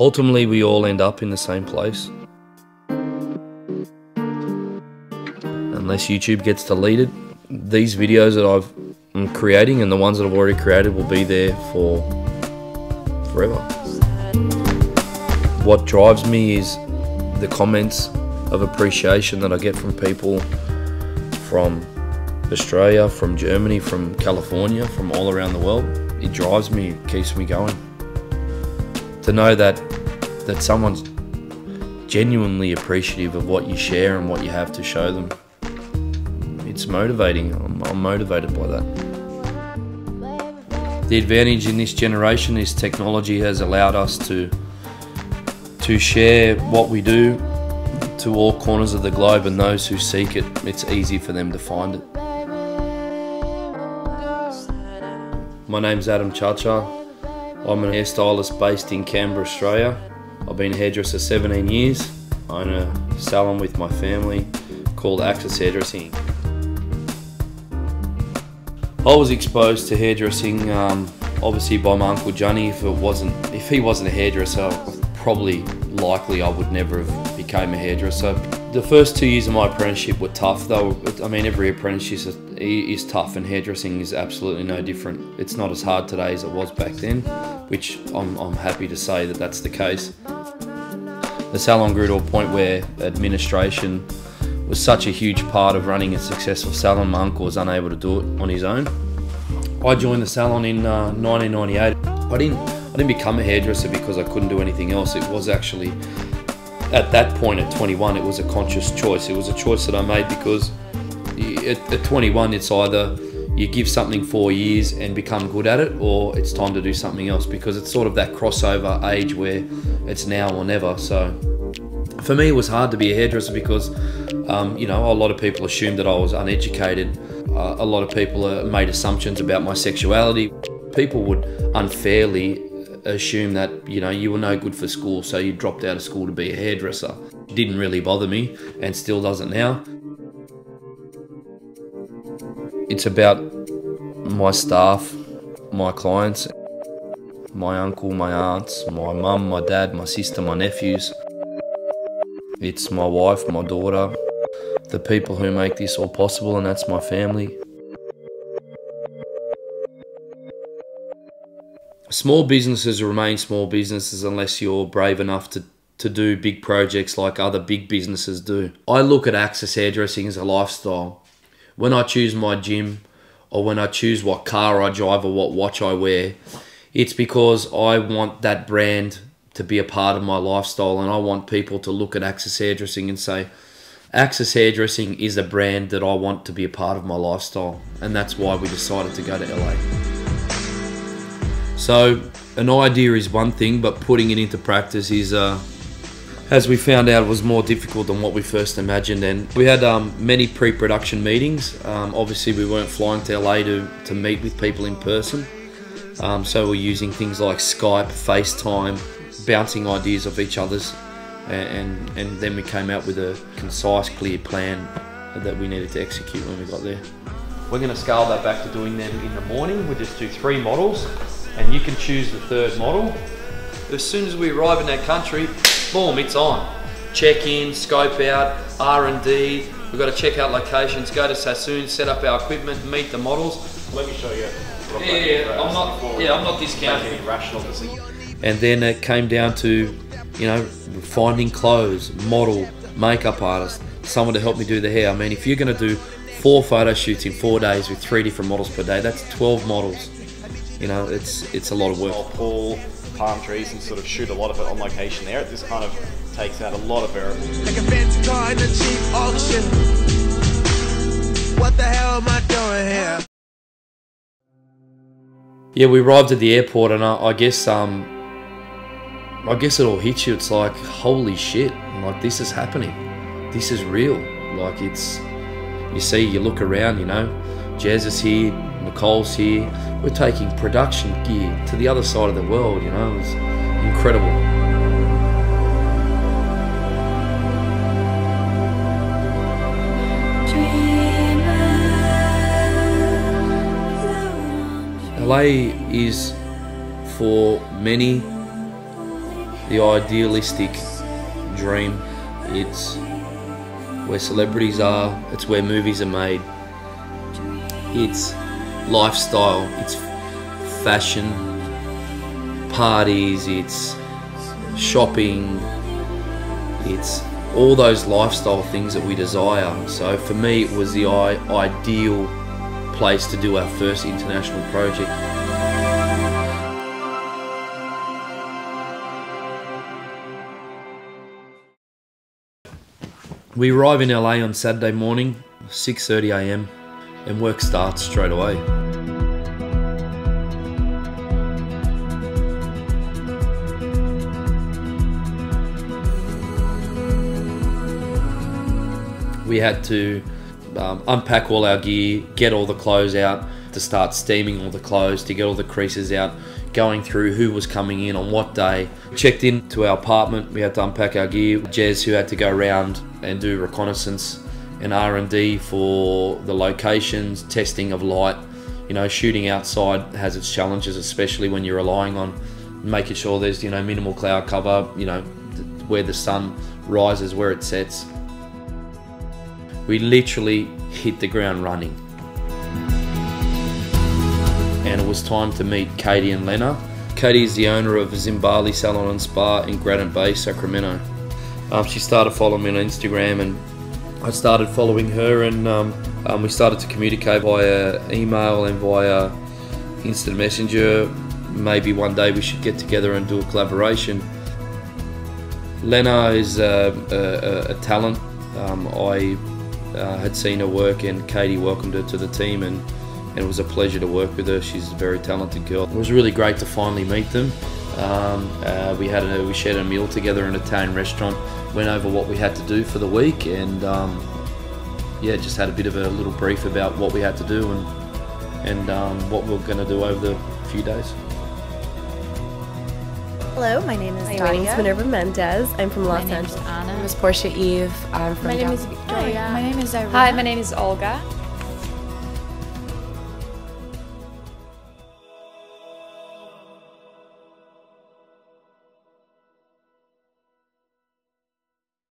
Ultimately, we all end up in the same place. Unless YouTube gets deleted, these videos that I'm creating and the ones that I've already created will be there for forever. What drives me is the comments of appreciation that I get from people from Australia, from Germany, from California, from all around the world. It drives me, it keeps me going. To know that someone's genuinely appreciative of what you share and what you have to show them. It's motivating. I'm motivated by that. The advantage in this generation is technology has allowed us to share what we do to all corners of the globe, and those who seek it, it's easy for them to find it. My name's Adam Ciaccia. I'm a hairstylist based in Canberra, Australia. I've been a hairdresser 17 years. I own a salon with my family called Access Hairdressing. I was exposed to hairdressing obviously by my Uncle Johnny. If he wasn't a hairdresser, probably likely I would never have become a hairdresser. The first 2 years of my apprenticeship were tough though. I mean, every apprenticeship is tough, and hairdressing is absolutely no different. It's not as hard today as it was back then, which I'm happy to say that that's the case. The salon grew to a point where administration was such a huge part of running a successful salon, my uncle was unable to do it on his own. I joined the salon in 1998. I didn't become a hairdresser because I couldn't do anything else. It was actually, at that point at 21, it was a conscious choice. It was a choice that I made because at 21, it's either you give something 4 years and become good at it, or it's time to do something else, because it's sort of that crossover age where it's now or never. So for me, it was hard to be a hairdresser because you know, a lot of people assumed that I was uneducated. A lot of people made assumptions about my sexuality. People would unfairly assume that, you know, you were no good for school, so you dropped out of school to be a hairdresser. It didn't really bother me, and still doesn't now. It's about my staff, my clients, my uncle, my aunts, my mum, my dad, my sister, my nephews. It's my wife, my daughter, the people who make this all possible, and that's my family. Small businesses remain small businesses unless you're brave enough to do big projects like other big businesses do. I look at Access Hairdressing as a lifestyle. When I choose my gym, or when I choose what car I drive or what watch I wear, it's because I want that brand to be a part of my lifestyle, and I want people to look at Access Hairdressing and say, Access Hairdressing is a brand that I want to be a part of my lifestyle, and that's why we decided to go to LA. So an idea is one thing, but putting it into practice is, as we found out, was more difficult than what we first imagined. And we had many pre-production meetings. Obviously we weren't flying to LA to meet with people in person. So we're using things like Skype, FaceTime, bouncing ideas off each other's, and then we came out with a concise, clear plan that we needed to execute when we got there. We're going to scale that back to doing them in the morning. We'll just do 3 models, and you can choose the 3rd model. As soon as we arrive in that country, boom, it's on. Check in, scope out, R&D. We've got to check out locations, go to Sassoon, set up our equipment, meet the models. Let me show you. I'm not discounting. And then it came down to, you know, finding clothes, model, makeup artist, someone to help me do the hair. I mean, if you're going to do 4 photo shoots in 4 days with 3 different models per day, that's 12 models. You know, it's a lot of work. I'll pull palm trees and sort of shoot a lot of it on location there. It just kind of takes out a lot of variables. Like a fancy car in a cheap auction. What the hell am I doing here? Yeah, we arrived at the airport, and I guess it all hits you. It's like, holy shit, like, this is happening. This is real. Like, you look around, you know, Jazz is here, Nicole's here. We're taking production gear to the other side of the world, you know. It was incredible. LA is, for many, the idealistic dream. It's where celebrities are, it's where movies are made. It's lifestyle, it's fashion, parties, it's shopping, it's all those lifestyle things that we desire. So for me, it was the ideal place to do our first international project. We arrive in LA on Saturday morning, 6:30 AM, and work starts straight away. We had to unpack all our gear, get all the clothes out, to start steaming all the clothes, to get all the creases out, going through who was coming in on what day. Checked in to our apartment, we had to unpack our gear. Jez, who had to go around and do reconnaissance and R&D for the locations, testing of light. You know, shooting outside has its challenges, especially when you're relying on making sure there's, you know, minimal cloud cover, you know, where the sun rises, where it sets. We literally hit the ground running. And it was time to meet Katie and Lena. Katie is the owner of Zimbali Salon and Spa in Granite Bay, Sacramento. She started following me on Instagram, and I started following her, and we started to communicate via email and via instant messenger. Maybe one day we should get together and do a collaboration. Lena is a talent. I had seen her work, and Katie welcomed her to the team, and it was a pleasure to work with her. She's a very talented girl. It was really great to finally meet them. We shared a meal together in an Italian restaurant, went over what we had to do for the week, and yeah, just had a bit of a little brief about what we had to do and what we were going to do over the few days. Hello, my name is Daria. Minerva Mendez. I'm from Los Angeles. Anna. My name is Portia Eve. I'm from My name is Victoria. Hi, my name is Irina. Hi, my name is Olga.